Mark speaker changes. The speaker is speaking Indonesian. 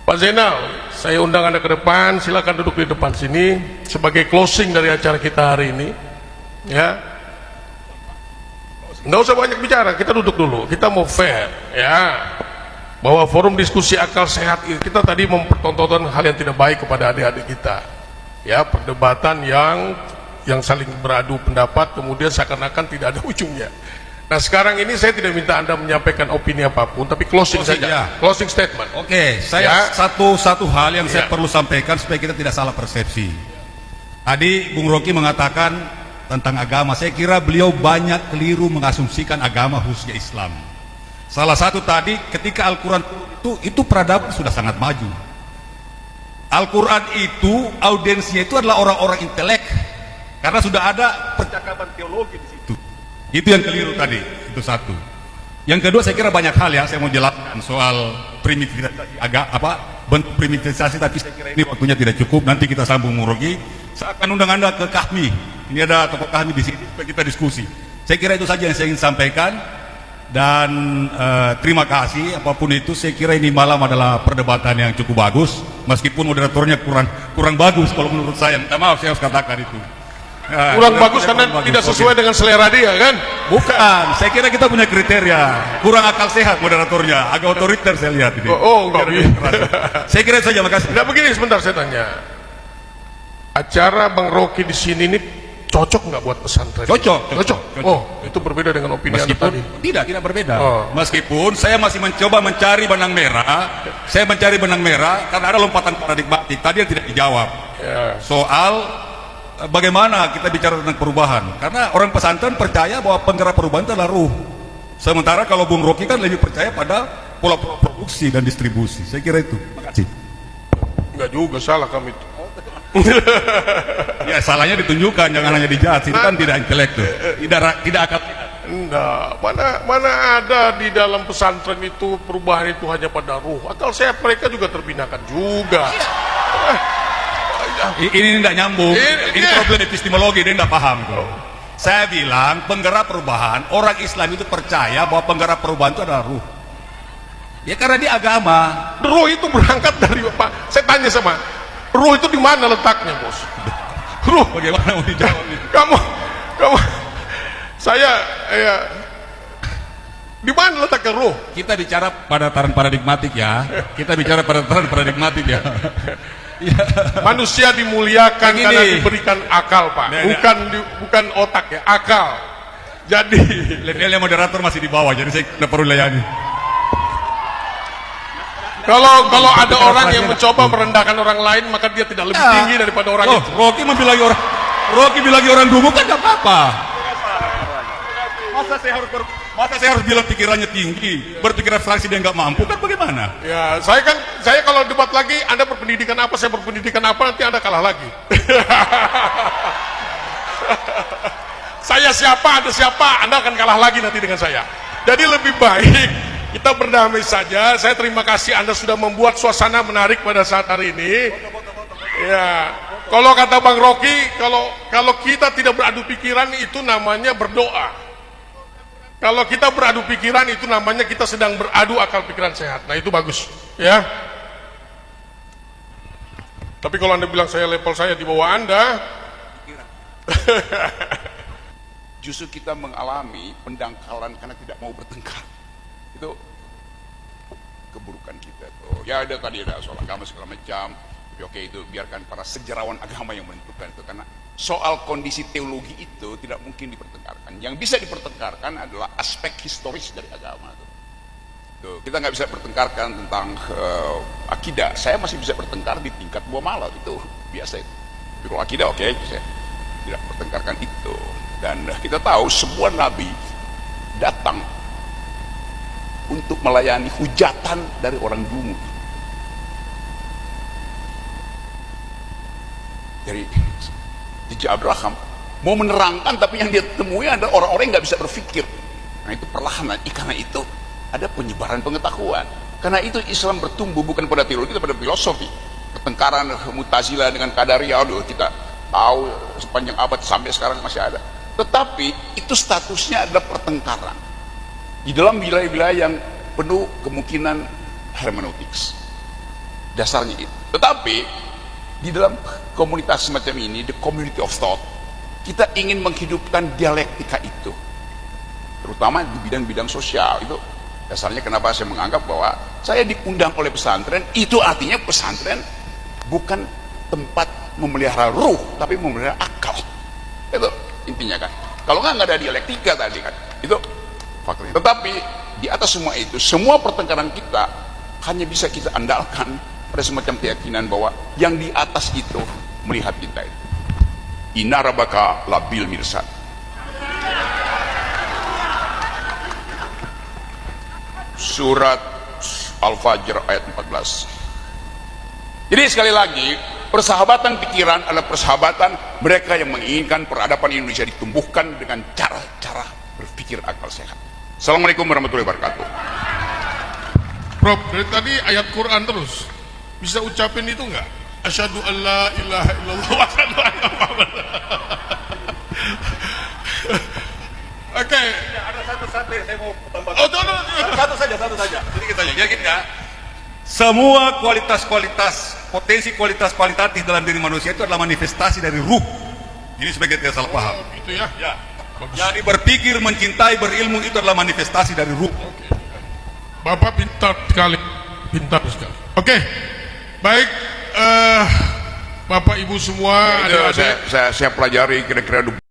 Speaker 1: Pak Zainal, saya undang Anda ke depan, silakan duduk di depan sini sebagai closing dari acara kita hari ini. Ya, nggak usah banyak bicara, kita duduk dulu, kita mau fair, ya. Bahwa forum diskusi akal sehat ini, kita tadi mempertontonkan hal yang tidak baik kepada adik-adik kita, ya, perdebatan yang saling beradu pendapat, kemudian seakan-akan tidak ada ujungnya. Nah, sekarang ini saya tidak minta Anda menyampaikan opini apapun, tapi closing saja,
Speaker 2: ya.
Speaker 1: Closing statement.
Speaker 2: Oke, saya satu hal yang saya perlu sampaikan supaya kita tidak salah persepsi. Tadi Bung Rocky mengatakan tentang agama, saya kira beliau banyak keliru mengasumsikan agama khususnya Islam. Salah satu tadi ketika Al-Quran itu peradaban sudah sangat maju. Al-Quran itu audiensnya itu adalah orang-orang intelek, karena sudah ada percakapan teologi di situ. Itu yang keliru tadi, itu satu. Yang kedua, saya kira banyak hal yang saya mau jelaskan soal primitivisasi bentuk primitivisasi, tapi saya kira ini waktunya tidak cukup. Nanti kita sambung Murogi. Saya akan undang Anda ke Kahmi. Ini ada tokoh Kahmi di sini supaya kita diskusi. Saya kira itu saja yang saya ingin sampaikan. Dan terima kasih apapun itu. Saya kira ini malam adalah perdebatan yang cukup bagus, meskipun moderatornya kurang bagus kalau menurut saya. Minta maaf, saya harus katakan itu.
Speaker 1: Kurang bagus karena tidak sesuai dengan selera dia, kan?
Speaker 2: Bukan, saya kira kita punya kriteria. Kurang akal sehat moderatornya, agak otoriter saya lihat ini.
Speaker 1: Enggak bisa.
Speaker 2: Saya kira itu saja, makasih.
Speaker 1: Nah, begini, sebentar saya tanya. Acara Bang Rocky di sini ini cocok nggak buat pesantren?
Speaker 2: Cocok.
Speaker 1: Oh, itu berbeda dengan opini Anda tadi.
Speaker 2: Tidak berbeda. Meskipun saya masih mencoba mencari benang merah. Saya mencari benang merah karena ada lompatan paradigmatik tadi yang tidak dijawab. Soal bagaimana kita bicara tentang perubahan, karena orang pesantren percaya bahwa penggerak perubahan itu adalah ruh, sementara kalau Bung Rocky kan lebih percaya pada pola produksi dan distribusi. Saya kira itu. Makasih.
Speaker 1: Enggak juga, salah kami itu.
Speaker 2: Ya, salahnya ditunjukkan, jangan hanya dijudge. Itu kan tidak intelektual, tidak akal.
Speaker 1: Enggak, mana ada di dalam pesantren itu perubahan itu hanya pada ruh. Akal sehat mereka juga terbinakan juga.
Speaker 2: Ini tidak nyambung. Ini problem epistemologi, dia tidak paham itu. Saya bilang penggerak perubahan, orang Islam itu percaya bahwa penggerak perubahan itu adalah ruh. Ya karena dia agama.
Speaker 1: Ruh itu berangkat dari apa? Saya tanya sama, ruh itu di mana letaknya, Bos? Ruh
Speaker 2: bagaimana mau dijawab itu?
Speaker 1: Kamu saya di mana letaknya ruh?
Speaker 2: Kita bicara pada tataran paradigmatik ya. Kita bicara pada tataran paradigmatik ya. Ya.
Speaker 1: Manusia dimuliakan karena diberikan akal, Pak. Bukan otak ya, akal. Jadi
Speaker 2: levelnya moderator masih di bawah, jadi saya tidak perlu layani.
Speaker 1: Kalau ada orang yang mencoba merendahkan orang lain, maka dia tidak lebih tinggi daripada orang itu.
Speaker 2: Rocky bilagi orang dungu kan nggak apa-apa. Masa saya harus bilang pikirannya tinggi, berpikir abstraksi dia nggak mampu, kan bagaimana?
Speaker 1: Ya, saya kalau debat lagi, Anda berpendidikan apa, saya berpendidikan apa, nanti Anda kalah lagi. Saya siapa, Anda siapa, Anda akan kalah lagi nanti dengan saya. Jadi lebih baik kita berdamai saja. Saya terima kasih Anda sudah membuat suasana menarik pada saat hari ini. Ya, kalau kata Bang Rocky, kalau kita tidak beradu pikiran itu namanya berdoa. Kalau kita beradu pikiran itu namanya kita sedang beradu akal pikiran sehat. Nah, itu bagus, ya. Tapi kalau Anda bilang level saya di bawah Anda,
Speaker 3: justru kita mengalami pendangkalan karena tidak mau bertengkar. Itu keburukan kita tuh. Ya ada tadi ada soal agama segala macam. Oke, itu biarkan para sejarawan agama yang menentukan itu, karena soal kondisi teologi itu tidak mungkin dipertengkarkan. Yang bisa dipertengkarkan adalah aspek historis dari agama. Tuh, kita nggak bisa pertengkarkan tentang akidah. Saya masih bisa bertengkar di tingkat buah malam, itu biasa itu. Biro akidah oke, saya tidak pertengkarkan itu. Dan kita tahu semua nabi datang untuk melayani hujatan dari orang dungu. Dari jejak Abraham mau menerangkan, tapi yang dia temui adalah orang-orang yang nggak bisa berpikir. Nah, itu perlahan, karena itu ada penyebaran pengetahuan. Karena itu Islam bertumbuh bukan pada teologi, tapi pada filosofi. Pertengkaran Mu'tazilah dengan Qadariyah, kita tahu sepanjang abad sampai sekarang masih ada. Tetapi itu statusnya adalah pertengkaran di dalam wilayah-wilayah yang penuh kemungkinan hermeneutics. dasarnya itu. Tetapi di dalam komunitas semacam ini, the community of thought, kita ingin menghidupkan dialektika itu, terutama di bidang-bidang sosial. Itu dasarnya kenapa saya menganggap bahwa saya diundang oleh pesantren, itu artinya pesantren bukan tempat memelihara ruh, tapi memelihara akal. Itu intinya kan. Kalau nggak ada dialektika tadi kan, itu faktornya. Tetapi di atas semua itu, semua pertengkaran kita hanya bisa kita andalkan pada semacam keyakinan bahwa yang di atas itu melihat kita itu. Inna rabbaka labil mirsad. Surat Al-Fajr ayat 14. Jadi sekali lagi, persahabatan pikiran adalah persahabatan mereka yang menginginkan peradaban Indonesia ditumbuhkan dengan cara-cara berpikir akal sehat. Assalamualaikum warahmatullahi wabarakatuh.
Speaker 1: Prof, dari tadi ayat Quran terus. Bisa ucapin itu enggak? Asyhadu an la ilaha illallah wa asyhadu anna Muhammadar. Oke.
Speaker 2: Ada satu yang saya mau tambahkan.
Speaker 1: Oh, no.
Speaker 2: Satu saja. Sedikit saja. Jadi gini ya. Semua kualitas-kualitas, potensi kualitas kualitatif dalam diri manusia itu adalah manifestasi dari ruh. Ini sebagai tidak salah paham.
Speaker 1: Itu ya.
Speaker 2: Ya.
Speaker 1: Bagus.
Speaker 2: Jadi berpikir, mencintai, berilmu itu adalah manifestasi dari ruh.
Speaker 1: Bapak pintar sekali. Oke. Baik, Bapak Ibu semua,
Speaker 3: Itu saya pelajari kira-kira